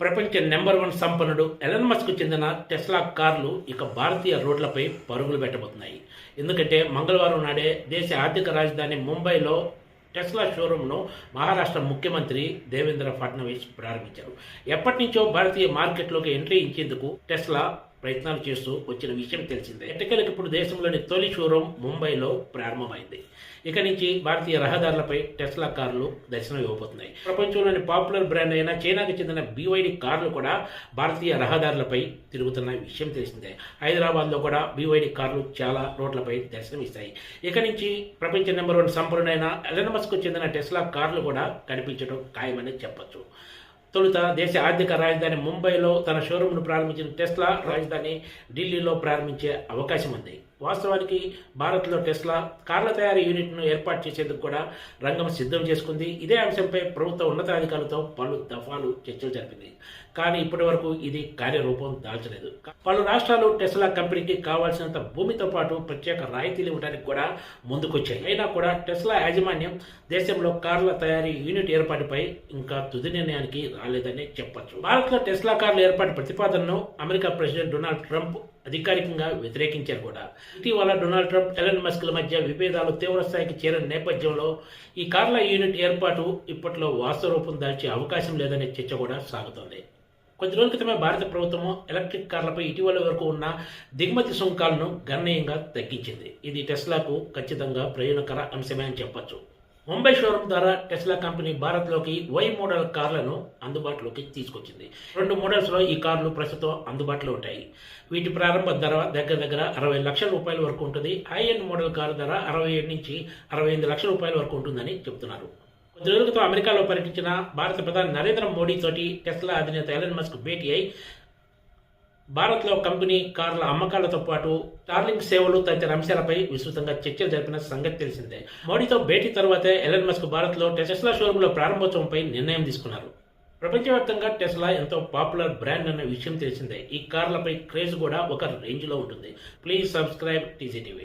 ప్రపంచ నెంబర్ 1 సంపన్నుడు Elon Musk చెందిన టెస్లా కార్లు ఇక భారతీయ రోడ్లపై పరుగులు పెట్టబోతున్నాయి. ఎందుకంటే మంగళవారం నాడే దేశ ఆర్థిక రాజధాని ముంబైలో టెస్లా షోరూమ్ను మహారాష్ట్ర ముఖ్యమంత్రి దేవేంద్ర ఫడ్నవీస్ ప్రారంభించారు. ఎప్పటి నుంచో భారతీయ మార్కెట్లోకి ఎంట్రీ ఇచ్చేందుకు టెస్లా ప్రయత్నాలు చేస్తూ వచ్చిన విషయం తెలిసిందే. ఎట్టకేలకు ఇప్పుడు దేశంలోని తొలి షోరూమ్ ముంబైలో ప్రారంభమైంది. ఇక నుంచి భారతీయ రహదారులపై టెస్లా కార్లు దర్శనం ఇవ్వబోతున్నాయి. ప్రపంచంలోని పాపులర్ బ్రాండ్ అయిన చైనాకు చెందిన BYD కార్లు కూడా భారతీయ రహదారులపై తిరుగుతున్న విషయం తెలిసిందే. హైదరాబాద్లో కూడా BYD కార్లు చాలా రోడ్లపై దర్శనం ఇస్తాయి. ఇక నుంచి ప్రపంచ నెంబర్ 1 సంపన్నుడైన ఎలన్ మస్క్ చెందిన టెస్లా కార్లు కూడా కనిపించడం ఖాయమని చెప్పొచ్చు. తొలుత దేశ ఆర్థిక రాజధాని ముంబైలో తన షోరూమ్ను ప్రారంభించిన టెస్లా రాజధాని ఢిల్లీలో ప్రారంభించే అవకాశం ఉంది. వాస్తవానికి భారత్లో టెస్లా కార్ల తయారీ యూనిట్ను ఏర్పాటు చేసేందుకు కూడా రంగం సిద్ధం చేసుకుంది. ఇదే అంశంపై ప్రభుత్వ ఉన్నతాధికారులతో పలు దఫాలు చర్చలు జరిపింది. కానీ ఇప్పటి వరకు ఇది కార్యరూపం దాల్చలేదు. పలు రాష్ట్రాలు టెస్లా కంపెనీకి కావాల్సినంత భూమితో పాటు ప్రత్యేక రాయితీలు ఇవ్వడానికి కూడా ముందుకొచ్చాయి. అయినా కూడా టెస్లా యాజమాన్యం దేశంలో కార్ల తయారీ యూనిట్ ఏర్పాటుపై ఇంకా తుది నిర్ణయానికి రాలేదని చెప్పొచ్చు. భారత్లో టెస్లా కార్ల ఏర్పాటు ప్రతిపాదనను అమెరికా ప్రెసిడెంట్ డొనాల్డ్ ట్రంప్ అధికారికంగా వ్యతిరేకించారు కూడా. ఇటీవల డొనాల్డ్ ట్రంప్, ఎలన్ మస్క్ల మధ్య విభేదాలు తీవ్రస్థాయికి చేరిన నేపథ్యంలో ఈ కార్ల యూనిట్ ఏర్పాటు ఇప్పట్లో వాస్తవ రూపం దాల్చే అవకాశం లేదనే చర్చ కూడా సాగుతోంది. కొద్ది రోజుల క్రితమే భారత ప్రభుత్వం ఎలక్ట్రిక్ కార్లపై ఇటీవల వరకు ఉన్న దిగుమతి సుంకాలను గణనీయంగా తగ్గించింది. ఇది టెస్లాకు ఖచ్చితంగా ప్రయోజనకర అంశమే అని చెప్పొచ్చు. ముంబై షోరూమ్ ద్వారా టెస్లా కంపెనీ భారత్లోకి Y మోడల్ కార్లను అందుబాటులోకి తీసుకొచ్చింది. 2 మోడల్స్లో ఈ కార్లు ప్రస్తుతం అందుబాటులో ఉంటాయి. వీటి ప్రారంభ ధర దగ్గర 60 లక్షల రూపాయల వరకు ఉంటుంది. హై ఎండ్ మోడల్ కారు ధర 67 నుంచి 65 లక్షల రూపాయల వరకు ఉంటుందని చెబుతున్నారు. కొద్ది రోజుల క్రితం అమెరికాలో పర్యటించిన భారత ప్రధాని నరేంద్ర మోడీ తోటి టెస్లా అధినేత ఎలన్ మస్క్ భేటీ అయి భారత్లో కంపెనీ కార్ల అమ్మకాలతో పాటు స్టార్లింక్ సేవలు తదితర అంశాలపై విస్తృతంగా చర్చలు జరిపిన సంగతి తెలిసిందే. మోడీతో భేటీ తర్వాతే ఎలన్ మస్క్ భారత్లో టెస్లా షోరూంలో ప్రారంభోత్సవంపై నిర్ణయం తీసుకున్నారు. ప్రపంచవ్యాప్తంగా టెస్లా ఎంతో పాపులర్ బ్రాండ్ అన్న విషయం తెలిసిందే. ఈ కార్లపై క్రేజ్ కూడా ఒక రేంజ్లో ఉంటుంది. Please subscribe TCTV.